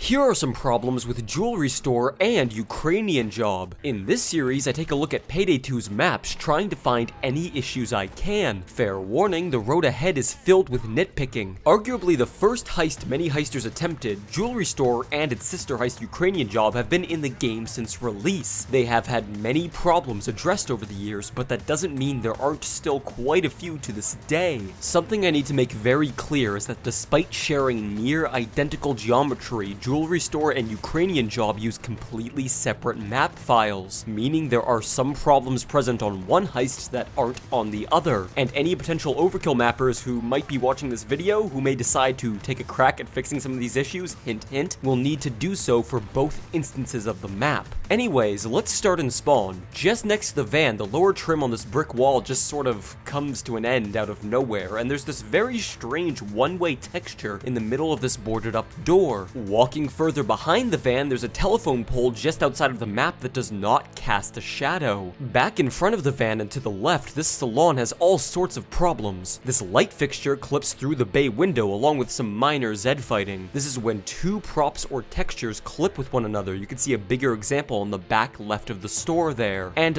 Here are some problems with Jewelry Store and Ukrainian Job. In this series, I take a look at Payday 2's maps, trying to find any issues I can. Fair warning, the road ahead is filled with nitpicking. Arguably the first heist many heisters attempted, Jewelry Store and its sister heist Ukrainian Job have been in the game since release. They have had many problems addressed over the years, but that doesn't mean there aren't still quite a few to this day. Something I need to make very clear is that despite sharing near identical geometry, Jewelry Store and Ukrainian Job use completely separate map files, meaning there are some problems present on one heist that aren't on the other. And any potential overkill mappers who might be watching this video who may decide to take a crack at fixing some of these issues, hint hint, will need to do so for both instances of the map. Anyways, let's start in spawn. Just next to the van, the lower trim on this brick wall just sort of comes to an end out of nowhere, and there's this very strange one-way texture in the middle of this boarded up door. Walking further behind the van, there's a telephone pole just outside of the map that does not cast a shadow. Back in front of the van and to the left, this salon has all sorts of problems. This light fixture clips through the bay window along with some minor Z fighting. This is when two props or textures clip with one another. You can see a bigger example on the back left of the store there. And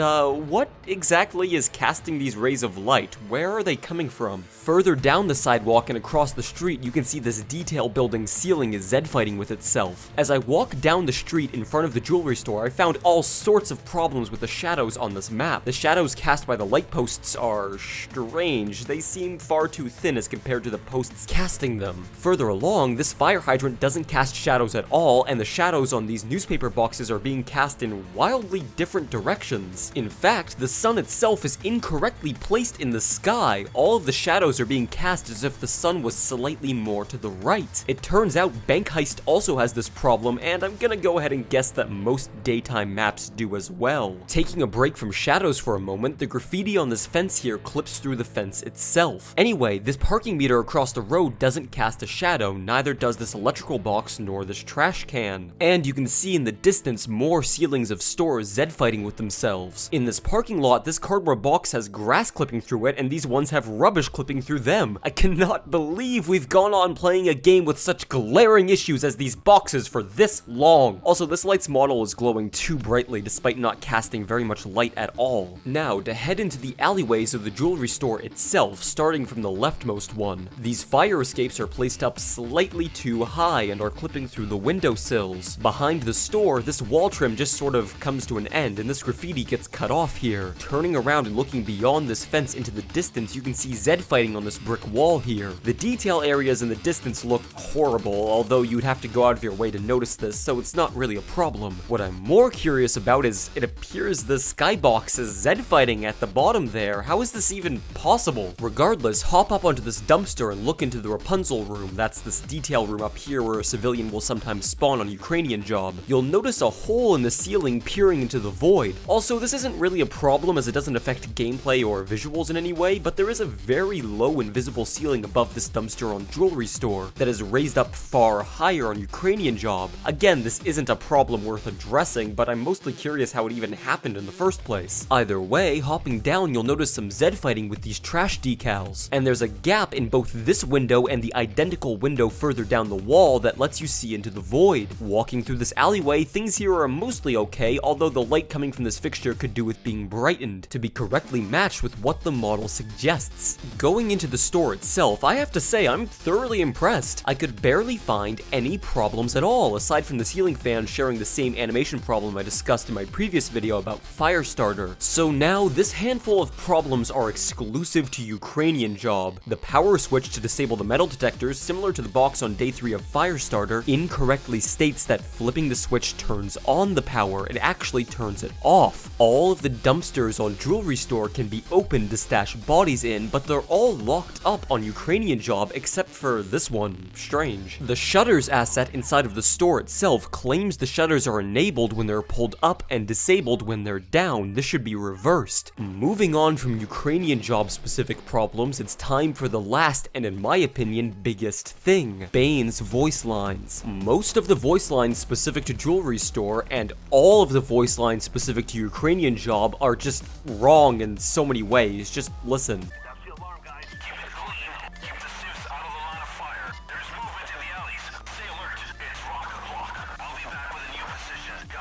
what exactly is casting these rays of light? Where are they coming from? Further down the sidewalk and across the street, you can see this detail building ceiling is Z fighting with itself. As I walk down the street in front of the jewelry store, I found all sorts of problems with the shadows on this map. The shadows cast by the light posts are strange. They seem far too thin as compared to the posts casting them. Further along, this fire hydrant doesn't cast shadows at all, and the shadows on these newspaper boxes are being cast in wildly different directions. In fact, the sun itself is incorrectly placed in the sky. All of the shadows are being cast as if the sun was slightly more to the right. It turns out Bank Heist also has this problem, and I'm gonna go ahead and guess that most daytime maps do as well. Taking a break from shadows for a moment, the graffiti on this fence here clips through the fence itself. Anyway, this parking meter across the road doesn't cast a shadow, neither does this electrical box nor this trash can. And you can see in the distance more ceilings of stores Z fighting with themselves. In this parking lot, this cardboard box has grass clipping through it, and these ones have rubbish clipping through them. I cannot believe we've gone on playing a game with such glaring issues as these boxes for this long. Also, this light's model is glowing too brightly despite not casting very much light at all. Now, to head into the alleyways of the jewelry store itself, starting from the leftmost one. These fire escapes are placed up slightly too high and are clipping through the windowsills. Behind the store, this wall trim just sort of comes to an end, and this graffiti gets cut off here. Turning around and looking beyond this fence into the distance, you can see Z fighting on this brick wall here. The detail areas in the distance look horrible, although you'd have to go out of your way to notice this, so it's not really a problem. What I'm more curious about is it appears the skybox is Z fighting at the bottom there. How is this even possible? Regardless, hop up onto this dumpster and look into the Rapunzel room. That's this detail room up here where a civilian will sometimes spawn on Ukrainian Job. You'll notice a hole in the ceiling peering into the void. Also, this isn't really a problem as it doesn't affect gameplay or visuals in any way, but there is a very low invisible ceiling above this dumpster on Jewelry Store that is raised up far higher on Ukrainian Job. Again, this isn't a problem worth addressing, but I'm mostly curious how it even happened in the first place. Either way, hopping down, you'll notice some Z fighting with these trash decals, and there's a gap in both this window and the identical window further down the wall that lets you see into the void. Walking through this alleyway, things here are mostly okay, although the light coming from this fixture could do with being brightened to be correctly matched with what the model suggests. Going into the store itself, I have to say I'm thoroughly impressed. I could barely find any problems at all, aside from the ceiling fan sharing the same animation problem I discussed in my previous video about Firestarter. So now, this handful of problems are exclusive to Ukrainian Job. The power switch to disable the metal detectors, similar to the box on day 3 of Firestarter, incorrectly states that flipping the switch turns on the power. It actually turns it off. All of the dumpsters on Jewelry Store can be opened to stash bodies in, but they're all locked up on Ukrainian Job except for this one. Strange. The shutters asset inside of the store itself claims the shutters are enabled when they're pulled up and disabled when they're down. This should be reversed. Moving on from Ukrainian Job specific problems, it's time for the last and in my opinion biggest thing: Bane's voice lines. Most of the voice lines specific to Jewelry Store and all of the voice lines specific to Ukrainian Job are just wrong in so many ways. Just listen.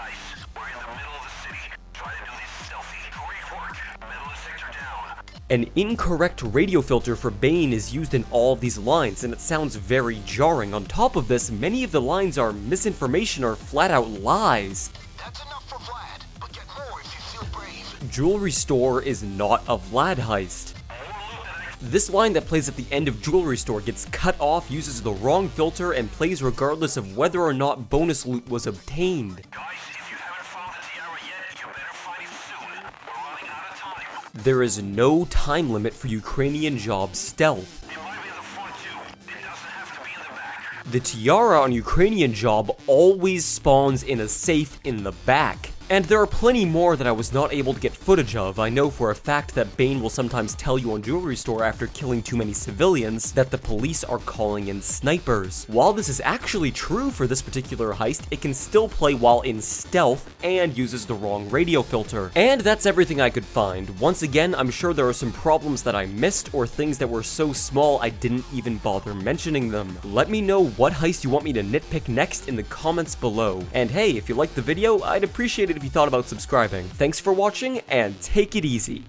guys, we're in the middle of the city. Try to do this stealthy. Great work. Middle of sector down. An incorrect radio filter for Bane is used in all of these lines, and it sounds very jarring. On top of this, many of the lines are misinformation or flat out lies. That's enough for Vlad, but get more if you feel brave. Jewelry store is not a Vlad heist. This line that plays at the end of jewelry store gets cut off, uses the wrong filter, and plays regardless of whether or not bonus loot was obtained. Guys, if you haven't found the tiara yet, you better find it soon. We're running out of time. There is no time limit for Ukrainian job stealth. It might be in the front too. It doesn't have to be in the back. The tiara on Ukrainian job always spawns in a safe in the back. And there are plenty more that I was not able to get footage of. I know for a fact that Bane will sometimes tell you on Jewelry Store after killing too many civilians that the police are calling in snipers. While this is actually true for this particular heist, it can still play while in stealth and uses the wrong radio filter. And that's everything I could find. Once again, I'm sure there are some problems that I missed or things that were so small I didn't even bother mentioning them. Let me know what heist you want me to nitpick next in the comments below. And hey, if you liked the video, I'd appreciate it if you thought about subscribing. Thanks for watching, and take it easy.